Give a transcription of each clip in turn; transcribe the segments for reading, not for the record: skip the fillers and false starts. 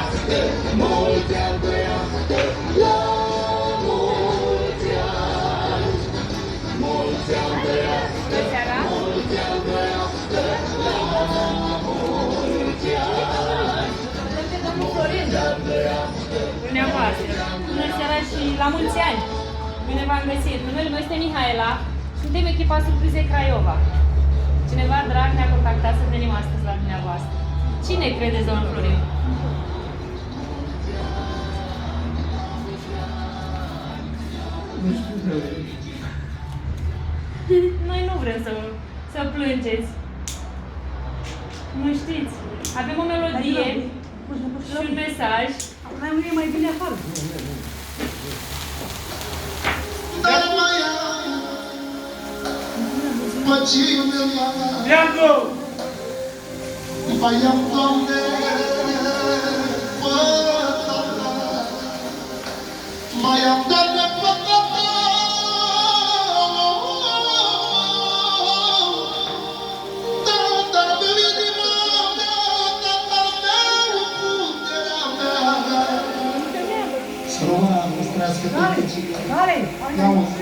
trăiască, mulți ani trăiască, la mulți ani. Mulți ani trăiască, mulți ani trăiască, la mulți ani. Mulți ani trăiască. Dumneavoastră, bună seara și la mulți ani! Bine v-am găsit! Numele meu este Mihaela, suntem echipa Surprize Craiova. Cineva drag ne-a contactat să venim astăzi la dumneavoastră. Cine credeți, domnul Florin? Nu știu. Noi nu vrem să plângeți. Nu știți. Avem o melodie și un mesaj. Dar nu e mai bine afară. Dar mai am păcine la Bianco! mai am, Doamne, păcata. Mai am, Doamne, păcata. Dar meu inima mea, dar meu puterea mea. Să rămână, nu străiască fericit. Care? Ia uzi.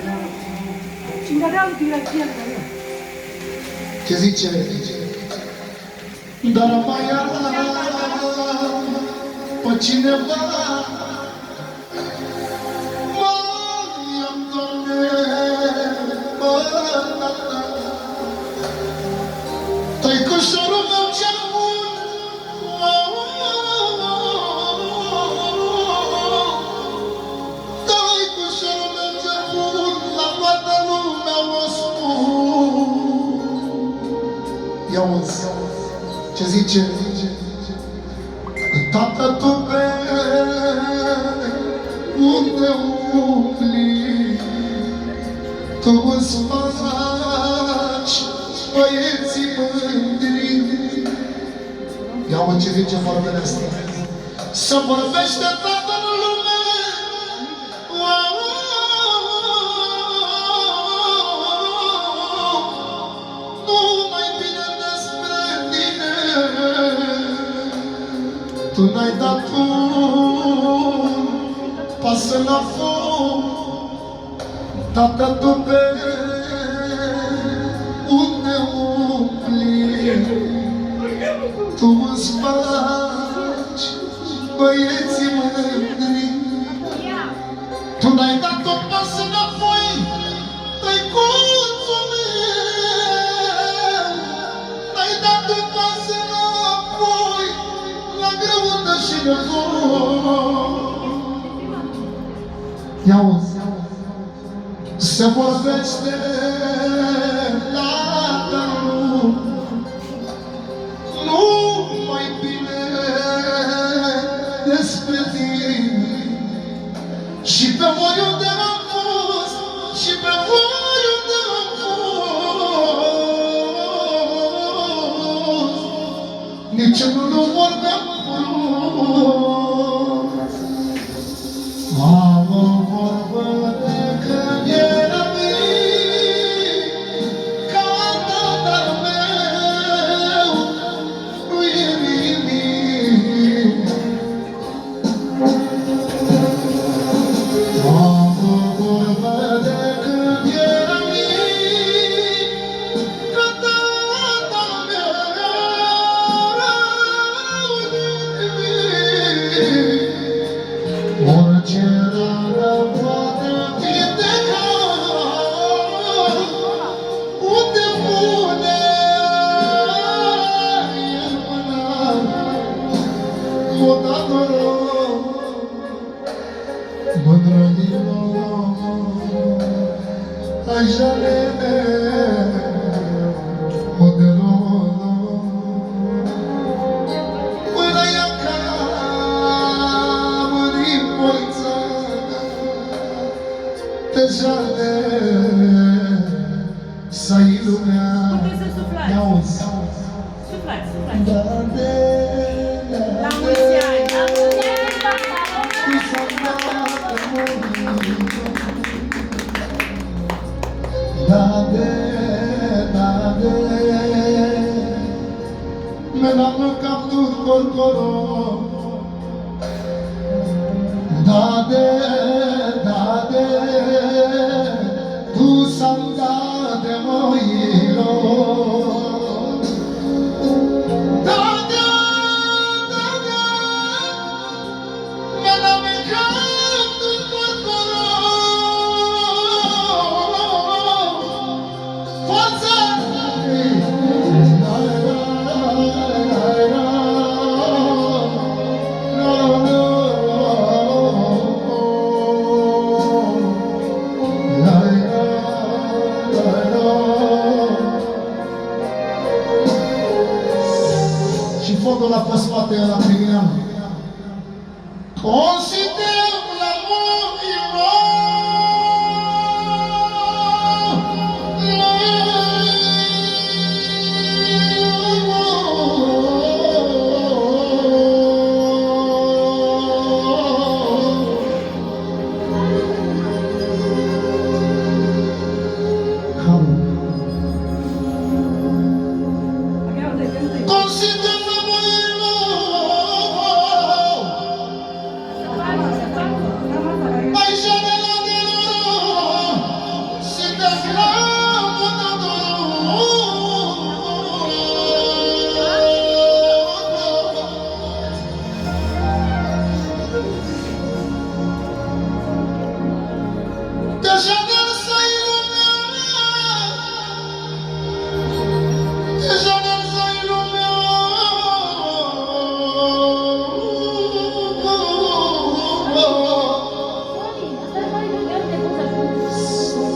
Cine avea directivă? Ce zice? Dar mai am pe cineva. Mai am, Doamne, păcata. Tăicușorul meu cel bun, tăicușorul meu cel bun, la toată lumea o spun. Ia uzi, ce zice? Tată, tu unde umbli, tu îți faci băieții mândri. Ia mă, ce zice vorbele astea? Să vorbește toată lumea, nu mai bine despre tine. Tu n-ai dat un pas înapoi, Tată, tu pe unde umpli, tu îți faci băieții mândri. Tu n-ai dat un pas înapoi, tăicuțul meu, n-ai dat un pas înapoi, la greundă și nevoi. Ia uzi, se vorbește la tău, nu mai bine despre tine. Și pe voi unde am fost, și pe voi unde am fost, nici nu vorbeam frumos. Am o vorbă de când eram mic, ca tatăl meu, nu e nimic. Am o vorbă de când eram mic, ca tatăl meu, nu e nimic. Orice rană poate vindeca, unde pune el mâna, m-o datoră, mândră din nou, așa nene, o de nou, până ea jale, să-i lumea. Puteți să suflați. Ia-uzi. Suflați, suflați. La mulți ani. La mulți ani. Me l'hanno capito col coro, Dade, tu sandate moilo. Dade, me la me canto corporo. Forza! Și fondul a fost poate la criminal. Consider l'amour Consider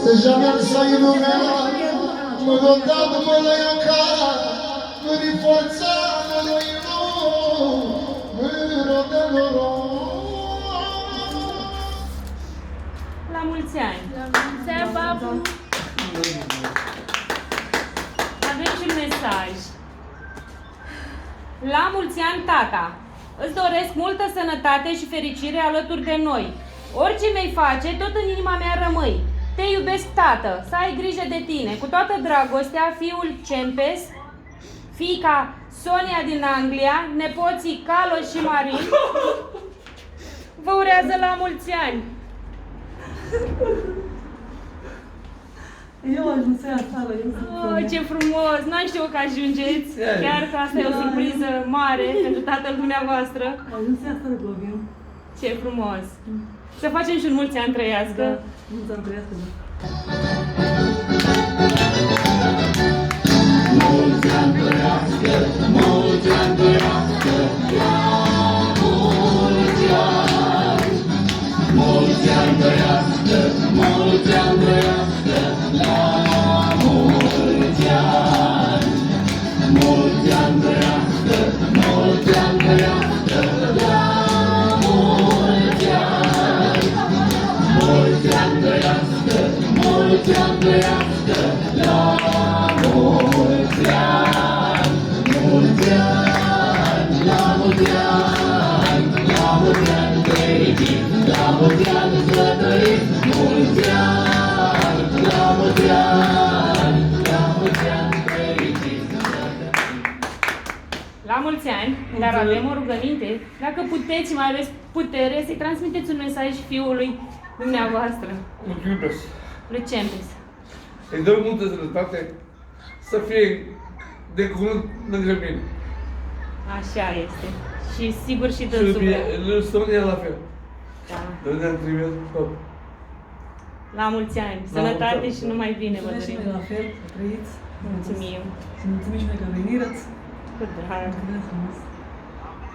Deja mi-am sărit lumea, mă dotat, mă lăiaca, mă riforța, mă lăiru, mă rodeloro. La mulți ani! La mulți ani, babu! Avem și un mesaj. La mulți ani, tata! Îți doresc multă sănătate și fericire alături de noi. Orice mi-ai face, tot în inima mea rămâi. Te iubesc, tată, să ai grijă de tine. Cu toată dragostea, fiul Cempes, fiica Sonia din Anglia, nepoții Carlos și Marin, vă urează la mulți ani. Eu ajuns afară. Oh, ce frumos! N-am știut că ajungeți. Chiar că asta e o surpriză mare pentru tatăl dumneavoastră. Ajuns afară, Bogem. Ce frumos! Să facem și un mulți ani trăiască. Mulți ani trăiască, da. Mulți ani trăiască, mulți ani trăiască, la mulți ani. Mulți ani trăiască, mulți ani trăiască, la mulți ani. Mulți ani trăiască, mulți ani trăiască, la mulți ani. Mulți ani trăiască, mulți ani trăiască, la mulți ani. Mulți ani, la mulți ani, la mulți ani fericiți, la mulți ani sărbătoriți. Mulți ani, la mulți ani, la mulți ani fericiți. La mulți ani, dar avem o rugăminte. Dacă puteți, mai aveți putere, să-i transmiteți un mesaj fiului dumneavoastră, Îl iubesc. lui Cempes. Îi dau multă sănătate, să fie de curând lângă mine. Așa este. Și sigur și Și dânsul vrea. lui Sonia la fel. Da. Noi ne-am trimis tot. La mulți ani. Sănătate mulți ani. și numai bine vă Mulțumesc și dorim. noi la fel, să trăiți. Mulțumim. Și mulțumim și noi că veniți. Cu drag. Mulțumesc frumos.